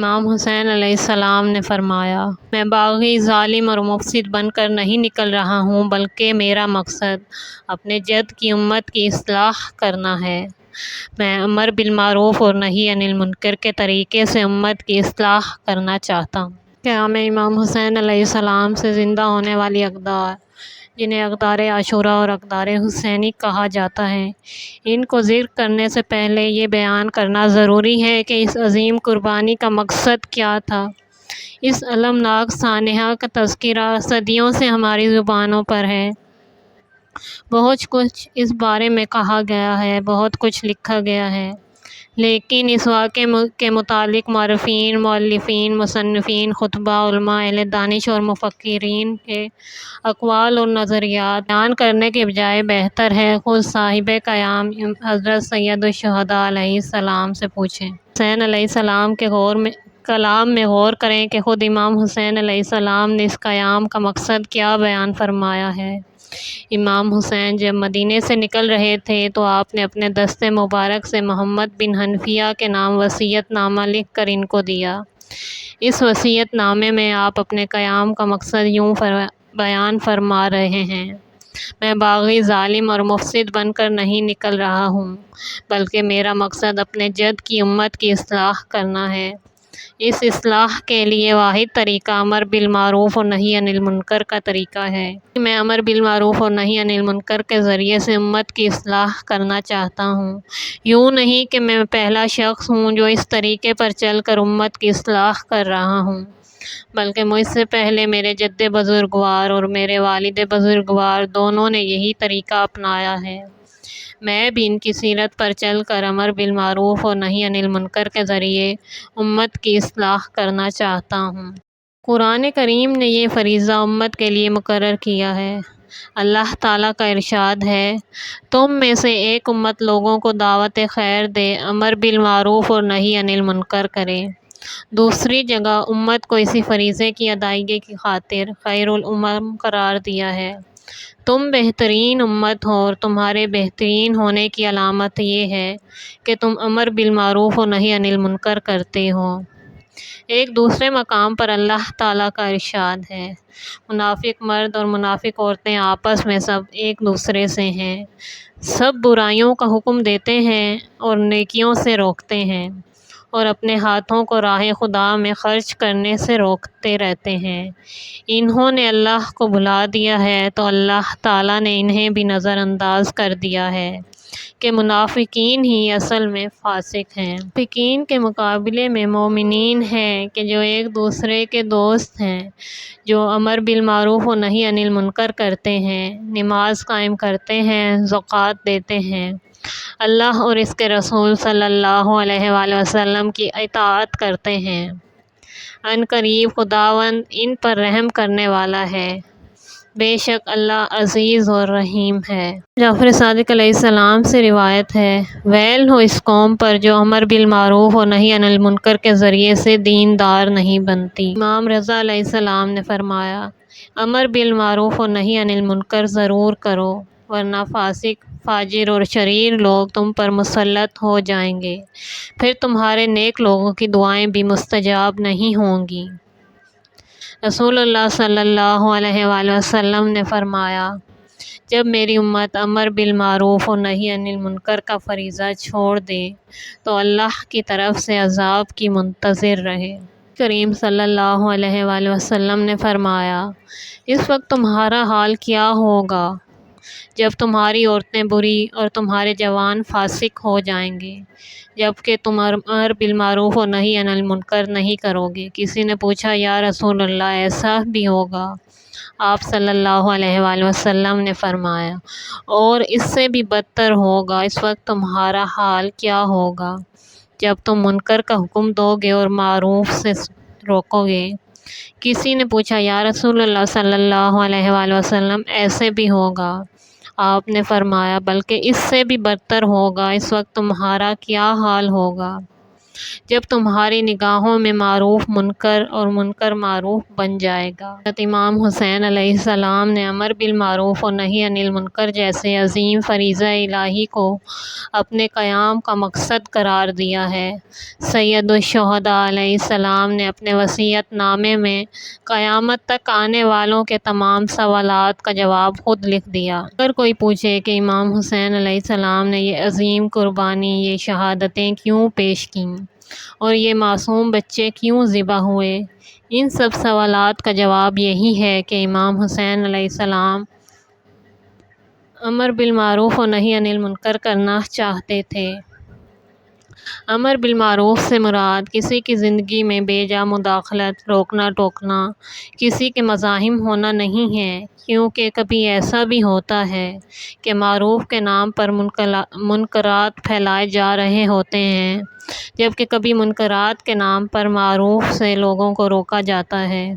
امام حسین علیہ السلام نے فرمایا، میں باغی، ظالم اور مفسد بن کر نہیں نکل رہا ہوں، بلکہ میرا مقصد اپنے جد کی امت کی اصلاح کرنا ہے۔ میں امر بالمعروف اور نہی عن المنکر کے طریقے سے امت کی اصلاح کرنا چاہتا ہوں۔ قیام امام حسین علیہ السلام سے زندہ ہونے والی اقدار، جنہیں اقدار عاشورہ اور اقدار حسینی کہا جاتا ہے، ان کو ذکر کرنے سے پہلے یہ بیان کرنا ضروری ہے کہ اس عظیم قربانی کا مقصد کیا تھا۔ اس المناک سانحہ کا تذکرہ صدیوں سے ہماری زبانوں پر ہے۔ بہت کچھ اس بارے میں کہا گیا ہے، بہت کچھ لکھا گیا ہے، لیکن اس واقعے کے متعلق مورخین، مؤلفین، مصنفین، خطباء، علماء، اہل دانش اور مفکرین کے اقوال اور نظریات بیان کرنے کے بجائے بہتر ہے خود صاحب قیام حضرت سید الشہداء علیہ السلام سے پوچھیں۔ حسین علیہ السلام کے کلام میں غور کریں کہ خود امام حسین علیہ السلام نے اس قیام کا مقصد کیا بیان فرمایا ہے۔ امام حسین جب مدینے سے نکل رہے تھے تو آپ نے اپنے دست مبارک سے محمد بن حنفیہ کے نام وصیت نامہ لکھ کر ان کو دیا۔ اس وصیت نامے میں آپ اپنے قیام کا مقصد یوں بیان فرما رہے ہیں، میں باغی، ظالم اور مفسد بن کر نہیں نکل رہا ہوں، بلکہ میرا مقصد اپنے جد کی امت کی اصلاح کرنا ہے۔ اس اصلاح کے لیے واحد طریقہ امر بالمعروف اور نہی عن المنکر کا طریقہ ہے۔ میں امر بالمعروف اور نہی عن المنکر کے ذریعے سے امت کی اصلاح کرنا چاہتا ہوں۔ یوں نہیں کہ میں پہلا شخص ہوں جو اس طریقے پر چل کر امت کی اصلاح کر رہا ہوں، بلکہ مجھ سے پہلے میرے جد بزرگوار اور میرے والد بزرگوار دونوں نے یہی طریقہ اپنایا ہے۔ میں بھی ان کی سیرت پر چل کر امر بالمعروف اور نہی عن المنکر کے ذریعے امت کی اصلاح کرنا چاہتا ہوں۔ قرآن کریم نے یہ فریضہ امت کے لیے مقرر کیا ہے۔ اللہ تعالیٰ کا ارشاد ہے، تم میں سے ایک امت لوگوں کو دعوت خیر دے، امر بالمعروف اور نہی عن المنکر کرے۔ دوسری جگہ امت کو اسی فریضے کی ادائیگی کی خاطر خیر الامم قرار دیا ہے۔ تم بہترین امت ہو اور تمہارے بہترین ہونے کی علامت یہ ہے کہ تم امر بالمعروف اور نہی عن المنکر کرتے ہو۔ ایک دوسرے مقام پر اللہ تعالیٰ کا ارشاد ہے، منافق مرد اور منافق عورتیں آپس میں سب ایک دوسرے سے ہیں، سب برائیوں کا حکم دیتے ہیں اور نیکیوں سے روکتے ہیں، اور اپنے ہاتھوں کو راہ خدا میں خرچ کرنے سے روکتے رہتے ہیں۔ انہوں نے اللہ کو بھلا دیا ہے تو اللہ تعالیٰ نے انہیں بھی نظر انداز کر دیا ہے کہ منافقین ہی اصل میں فاسق ہیں۔ منافقین کے مقابلے میں مومنین ہیں کہ جو ایک دوسرے کے دوست ہیں، جو امر بالمعروف و نہی عن المنکر کرتے ہیں، نماز قائم کرتے ہیں، زکوٰۃ دیتے ہیں، اللہ اور اس کے رسول صلی اللہ علیہ وآلہ وسلم کی اطاعت کرتے ہیں۔ ان قریب خداوند ان پر رحم کرنے والا ہے، بے شک اللہ عزیز اور رحیم ہے۔ جعفر صادق علیہ السلام سے روایت ہے، ویل ہو اس قوم پر جو امر بالمعروف اور نہی عن المنکر کے ذریعے سے دیندار نہیں بنتی۔ امام رضا علیہ السلام نے فرمایا، امر بالمعروف اور نہی عن المنکر ضرور کرو، ورنہ فاسق، فاجر اور شریر لوگ تم پر مسلط ہو جائیں گے، پھر تمہارے نیک لوگوں کی دعائیں بھی مستجاب نہیں ہوں گی۔ رسول اللہ صلی اللہ علیہ وآلہ وسلم نے فرمایا، جب میری امت امر بالمعروف اور نہی عن المنکر کا فریضہ چھوڑ دے تو اللہ کی طرف سے عذاب کی منتظر رہے۔ کریم صلی اللہ علیہ وآلہ وسلم نے فرمایا، اس وقت تمہارا حال کیا ہوگا جب تمہاری عورتیں بری اور تمہارے جوان فاسق ہو جائیں گے، جبکہ تم امر بالمعروف اور نہی عن المنکر نہیں کرو گے۔ کسی نے پوچھا، یا رسول اللہ ایسا بھی ہوگا؟ آپ صلی اللہ علیہ وآلہ وسلم نے فرمایا، اور اس سے بھی بدتر ہوگا۔ اس وقت تمہارا حال کیا ہوگا جب تم منکر کا حکم دو گے اور معروف سے روکو گے۔ کسی نے پوچھا، یا رسول اللہ صلی اللہ علیہ وآلہ وسلم ایسے بھی ہوگا؟ آپ نے فرمایا، بلکہ اس سے بھی بدتر ہوگا۔ اس وقت تمہارا کیا حال ہوگا جب تمہاری نگاہوں میں معروف منکر اور منکر معروف بن جائے گا۔ حضرت امام حسین علیہ السلام نے امر بالمعروف اور نہی عن المنکر جیسے عظیم فریضہ الہی کو اپنے قیام کا مقصد قرار دیا ہے۔ سید الشہداء علیہ السلام نے اپنے وصیت نامے میں قیامت تک آنے والوں کے تمام سوالات کا جواب خود لکھ دیا۔ اگر کوئی پوچھے کہ امام حسین علیہ السلام نے یہ عظیم قربانی، یہ شہادتیں کیوں پیش کیں اور یہ معصوم بچے کیوں ذبح ہوئے، ان سب سوالات کا جواب یہی ہے کہ امام حسین علیہ السلام امر بالمعروف اور نہی عن المنکر کرنا چاہتے تھے۔ امر بالمعروف سے مراد کسی کی زندگی میں بے جا مداخلت، روکنا ٹوکنا، کسی کے مزاحم ہونا نہیں ہے، کیونکہ کبھی ایسا بھی ہوتا ہے کہ معروف کے نام پر منکرات پھیلائے جا رہے ہوتے ہیں، جبکہ کبھی منکرات کے نام پر معروف سے لوگوں کو روکا جاتا ہے،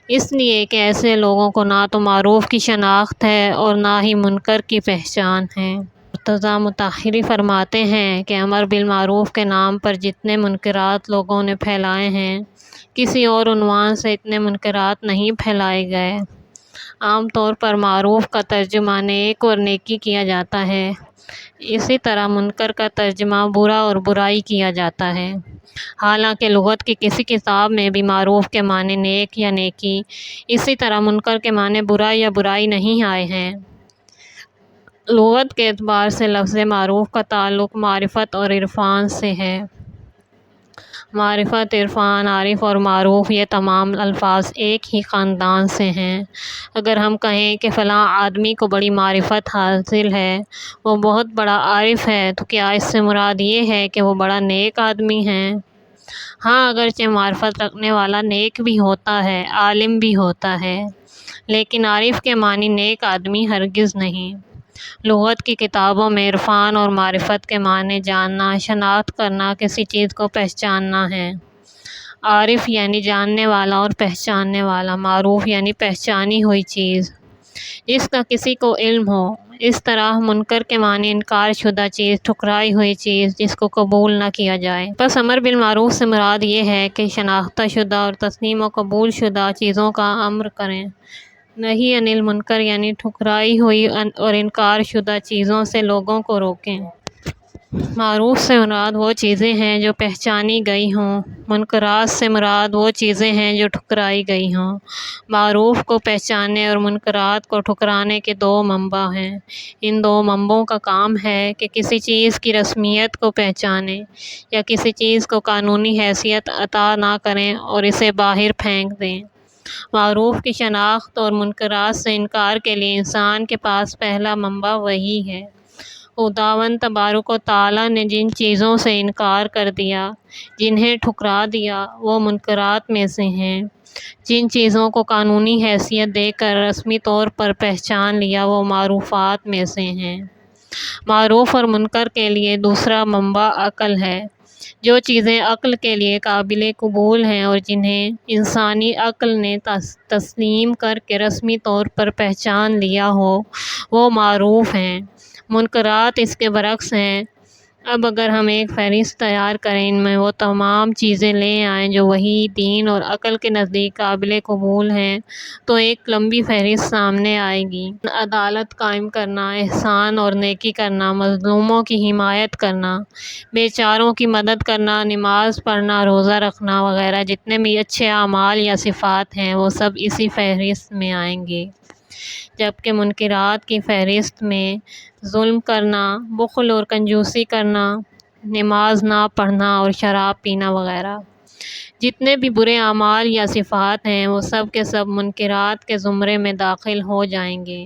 اس لیے کہ ایسے لوگوں کو نہ تو معروف کی شناخت ہے اور نہ ہی منکر کی پہچان ہے۔ مرتضیٰ مطہری فرماتے ہیں کہ امر بالمعروف کے نام پر جتنے منکرات لوگوں نے پھیلائے ہیں، کسی اور عنوان سے اتنے منکرات نہیں پھیلائے گئے۔ عام طور پر معروف کا ترجمہ نیک اور نیکی کیا جاتا ہے، اسی طرح منکر کا ترجمہ برا اور برائی کیا جاتا ہے۔ حالانکہ لغت کی کسی کتاب میں بھی معروف کے معنی نیک یا نیکی، اسی طرح منکر کے معنی برا یا برائی نہیں آئے ہیں۔ لغت کے اعتبار سے لفظ معروف کا تعلق معرفت اور عرفان سے ہے۔ معرفت، عرفان، عارف اور معروف یہ تمام الفاظ ایک ہی خاندان سے ہیں۔ اگر ہم کہیں کہ فلاں آدمی کو بڑی معرفت حاصل ہے، وہ بہت بڑا عارف ہے، تو کیا اس سے مراد یہ ہے کہ وہ بڑا نیک آدمی ہے؟ ہاں، اگرچہ معرفت رکھنے والا نیک بھی ہوتا ہے، عالم بھی ہوتا ہے، لیکن عارف کے معنی نیک آدمی ہرگز نہیں۔ لغت کی کتابوں میں عرفان اور معرفت کے معنی جاننا، شناخت کرنا، کسی چیز کو پہچاننا ہے۔ عارف یعنی جاننے والا اور پہچاننے والا، معروف یعنی پہچانی ہوئی چیز، جس کا کسی کو علم ہو۔ اس طرح منکر کے معنی انکار شدہ چیز، ٹھکرائی ہوئی چیز، جس کو قبول نہ کیا جائے۔ بس امر بالمعروف سے مراد یہ ہے کہ شناختہ شدہ اور تسلیم و قبول شدہ چیزوں کا امر کریں۔ نہی عن المنکر یعنی ٹھکرائی ہوئی اور انکار شدہ چیزوں سے لوگوں کو روکیں۔ معروف سے مراد وہ چیزیں ہیں جو پہچانی گئی ہوں، منکرات سے مراد وہ چیزیں ہیں جو ٹھکرائی گئی ہوں۔ معروف کو پہچاننے اور منکرات کو ٹھکرانے کے دو منبع ہیں۔ ان دو منبعوں کا کام ہے کہ کسی چیز کی رسمیت کو پہچانیں یا کسی چیز کو قانونی حیثیت عطا نہ کریں اور اسے باہر پھینک دیں۔ معروف کی شناخت اور منکرات سے انکار کے لیے انسان کے پاس پہلا منبع وحی ہے۔ خداوند تبارک و تعالیٰ نے جن چیزوں سے انکار کر دیا، جنہیں ٹھکرا دیا، وہ منکرات میں سے ہیں۔ جن چیزوں کو قانونی حیثیت دے کر رسمی طور پر پہچان لیا، وہ معروفات میں سے ہیں۔ معروف اور منکر کے لیے دوسرا منبع عقل ہے۔ جو چیزیں عقل کے لیے قابل قبول ہیں اور جنہیں انسانی عقل نے تسلیم کر کے رسمی طور پر پہچان لیا ہو، وہ معروف ہیں۔ منکرات اس کے برعکس ہیں۔ اب اگر ہم ایک فہرست تیار کریں، ان میں وہ تمام چیزیں لے آئیں جو وحی، دین اور عقل کے نزدیک قابل قبول ہیں، تو ایک لمبی فہرست سامنے آئے گی۔ عدالت قائم کرنا، احسان اور نیکی کرنا، مظلوموں کی حمایت کرنا، بیچاروں کی مدد کرنا، نماز پڑھنا، روزہ رکھنا وغیرہ جتنے بھی اچھے اعمال یا صفات ہیں، وہ سب اسی فہرست میں آئیں گے۔ جبکہ منکرات کی فہرست میں ظلم کرنا، بخل اور کنجوسی کرنا، نماز نہ پڑھنا اور شراب پینا وغیرہ جتنے بھی برے اعمال یا صفات ہیں، وہ سب کے سب منکرات کے زمرے میں داخل ہو جائیں گے۔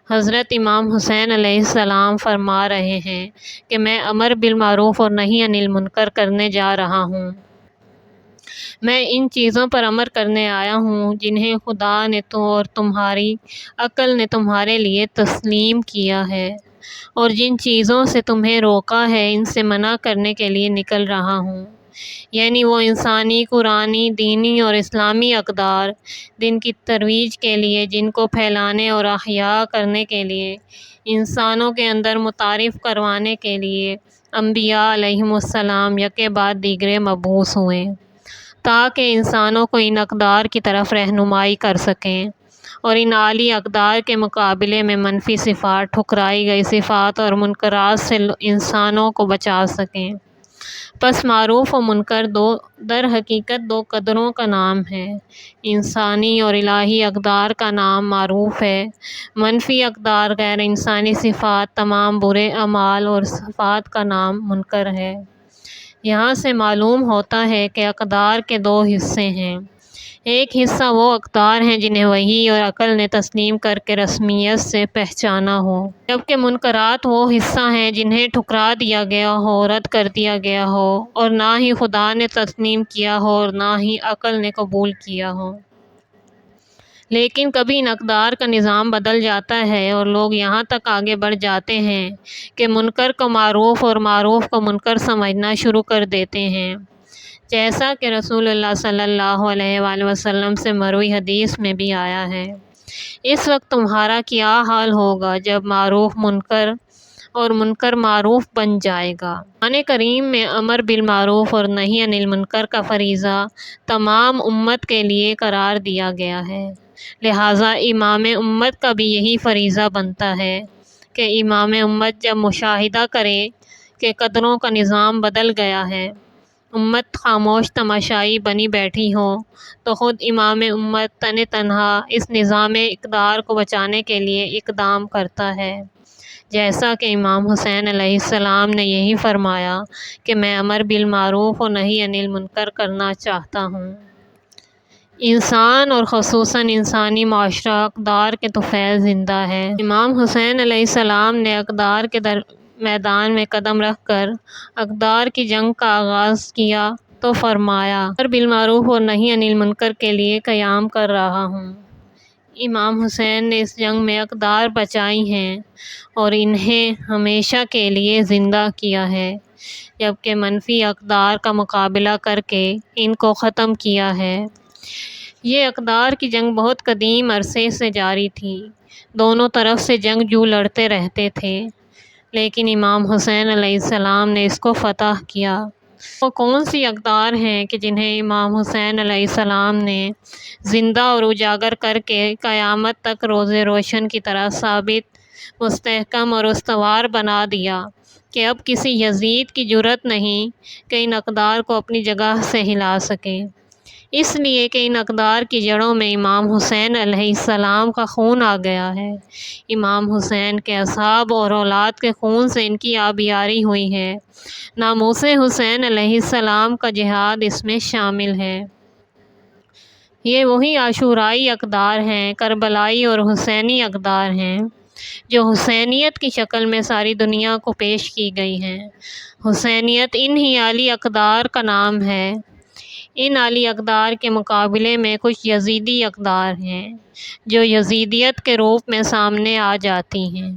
حضرت امام حسین علیہ السلام فرما رہے ہیں کہ میں امر بالمعروف اور نہی عن المنکر کرنے جا رہا ہوں۔ میں ان چیزوں پر امر کرنے آیا ہوں جنہیں خدا نے اور تمہاری عقل نے تمہارے لیے تسلیم کیا ہے، اور جن چیزوں سے تمہیں روکا ہے، ان سے منع کرنے کے لیے نکل رہا ہوں۔ یعنی وہ انسانی، قرآنی، دینی اور اسلامی اقدار، دین کی ترویج کے لیے، جن کو پھیلانے اور احیاء کرنے کے لیے، انسانوں کے اندر متعارف کروانے کے لیے، انبیاء علیہم السلام یکے بعد دیگرے مبعوث ہوئے تاکہ انسانوں کو ان اقدار کی طرف رہنمائی کر سکیں اور ان عالی اقدار کے مقابلے میں منفی صفات، ٹھکرائی گئی صفات اور منکرات سے انسانوں کو بچا سکیں۔ پس معروف و منکر در حقیقت دو قدروں کا نام ہے۔ انسانی اور الہی اقدار کا نام معروف ہے، منفی اقدار، غیر انسانی صفات، تمام برے اعمال اور صفات کا نام منکر ہے۔ یہاں سے معلوم ہوتا ہے کہ اقدار کے دو حصے ہیں۔ ایک حصہ وہ اقدار ہیں جنہیں وحی اور عقل نے تسلیم کر کے رسمیت سے پہچانا ہو، جبکہ منکرات وہ حصہ ہیں جنہیں ٹھکرا دیا گیا ہو، رد کر دیا گیا ہو اور نہ ہی خدا نے تسلیم کیا ہو اور نہ ہی عقل نے قبول کیا ہو۔ لیکن کبھی ان اقدار کا نظام بدل جاتا ہے اور لوگ یہاں تک آگے بڑھ جاتے ہیں کہ منکر کو معروف اور معروف کو منکر سمجھنا شروع کر دیتے ہیں، جیسا کہ رسول اللہ صلی اللہ علیہ وآلہ وسلم سے مروی حدیث میں بھی آیا ہے۔ اس وقت تمہارا کیا حال ہوگا جب معروف منکر اور منکر معروف بن جائے گا۔ قرآن کریم میں امر بالمعروف اور نہی عن المنکر کا فریضہ تمام امت کے لیے قرار دیا گیا ہے، لہٰذا امام امت کا بھی یہی فریضہ بنتا ہے کہ امام امت جب مشاہدہ کرے کہ قدروں کا نظام بدل گیا ہے، امت خاموش تماشائی بنی بیٹھی ہو، تو خود امام امت تن تنہا اس نظام اقدار کو بچانے کے لیے اقدام کرتا ہے، جیسا کہ امام حسین علیہ السلام نے یہی فرمایا کہ میں امر بالمعروف اور نہی عن المنکر کرنا چاہتا ہوں۔ انسان اور خصوصاً انسانی معاشرہ اقدار کے طفیل زندہ ہے۔ امام حسین علیہ السلام نے اقدار کے میدان میں قدم رکھ کر اقدار کی جنگ کا آغاز کیا تو فرمایا، امر بالمعروف اور نہی عن المنکر کے لیے قیام کر رہا ہوں۔ امام حسین نے اس جنگ میں اقدار بچائی ہیں اور انہیں ہمیشہ کے لیے زندہ کیا ہے، جبکہ منفی اقدار کا مقابلہ کر کے ان کو ختم کیا ہے۔ یہ اقدار کی جنگ بہت قدیم عرصے سے جاری تھی، دونوں طرف سے جنگجو لڑتے رہتے تھے، لیکن امام حسین علیہ السلام نے اس کو فتح کیا۔ وہ کون سی اقدار ہیں کہ جنہیں امام حسین علیہ السلام نے زندہ اور اجاگر کر کے قیامت تک روز روشن کی طرح ثابت، مستحکم اور استوار بنا دیا کہ اب کسی یزید کی جرأت نہیں کہ ان اقدار کو اپنی جگہ سے ہلا سکے، اس لیے کہ ان اقدار کی جڑوں میں امام حسین علیہ السلام کا خون آ گیا ہے۔ امام حسین کے اصحاب اور اولاد کے خون سے ان کی آبیاری ہوئی ہے، ناموس حسین علیہ السلام کا جہاد اس میں شامل ہے۔ یہ وہی عاشورائی اقدار ہیں، کربلائی اور حسینی اقدار ہیں جو حسینیت کی شکل میں ساری دنیا کو پیش کی گئی ہیں۔ حسینیت انہی عالی اقدار کا نام ہے۔ ان عالی اقدار کے مقابلے میں کچھ یزیدی اقدار ہیں جو یزیدیت کے روپ میں سامنے آ جاتی ہیں۔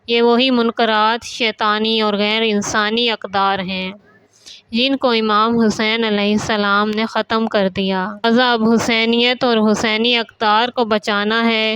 یہ وہی منکرات، شیطانی اور غیر انسانی اقدار ہیں جن کو امام حسین علیہ السلام نے ختم کر دیا۔ لہٰذا اب حسینیت اور حسینی اقدار کو بچانا ہے،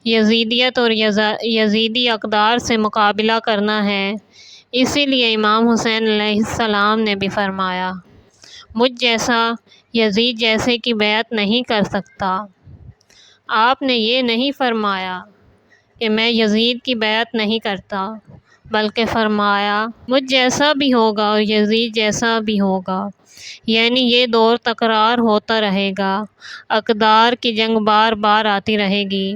یزیدیت اور یزیدی اقدار سے مقابلہ کرنا ہے۔ اسی لیے امام حسین علیہ السلام نے بھی فرمایا، مجھ جیسا یزید جیسے کی بیعت نہیں کر سکتا۔ آپ نے یہ نہیں فرمایا کہ میں یزید کی بیعت نہیں کرتا، بلکہ فرمایا مجھ جیسا بھی ہوگا اور یزید جیسا بھی ہوگا، یعنی یہ دور تکرار ہوتا رہے گا، اقدار کی جنگ بار بار آتی رہے گی،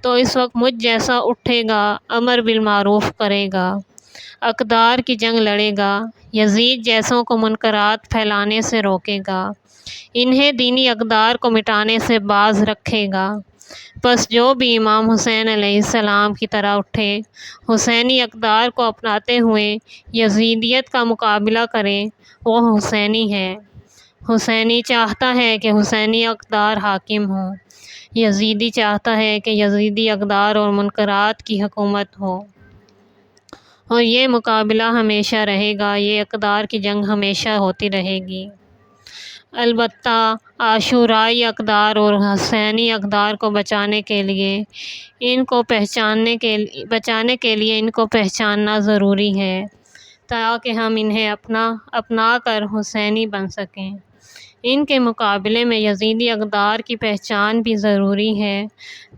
تو اس وقت مجھ جیسا اٹھے گا، امر بالمعروف کرے گا، اقدار کی جنگ لڑے گا، یزید جیسوں کو منکرات پھیلانے سے روکے گا، انہیں دینی اقدار کو مٹانے سے باز رکھے گا۔ بس جو بھی امام حسین علیہ السلام کی طرح اٹھے، حسینی اقدار کو اپناتے ہوئے یزیدیت کا مقابلہ کرے، وہ حسینی ہے۔ حسینی چاہتا ہے کہ حسینی اقدار حاکم ہوں، یزیدی چاہتا ہے کہ یزیدی اقدار اور منکرات کی حکومت ہو، اور یہ مقابلہ ہمیشہ رہے گا، یہ اقدار کی جنگ ہمیشہ ہوتی رہے گی۔ البتہ عاشورائی اقدار اور حسینی اقدار کو بچانے کے لیے ان کو پہچاننا ضروری ہے، تاکہ ہم انہیں اپنا کر حسینی بن سکیں۔ ان کے مقابلے میں یزیدی اقدار کی پہچان بھی ضروری ہے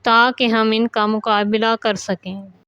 تاکہ ہم ان کا مقابلہ کر سکیں۔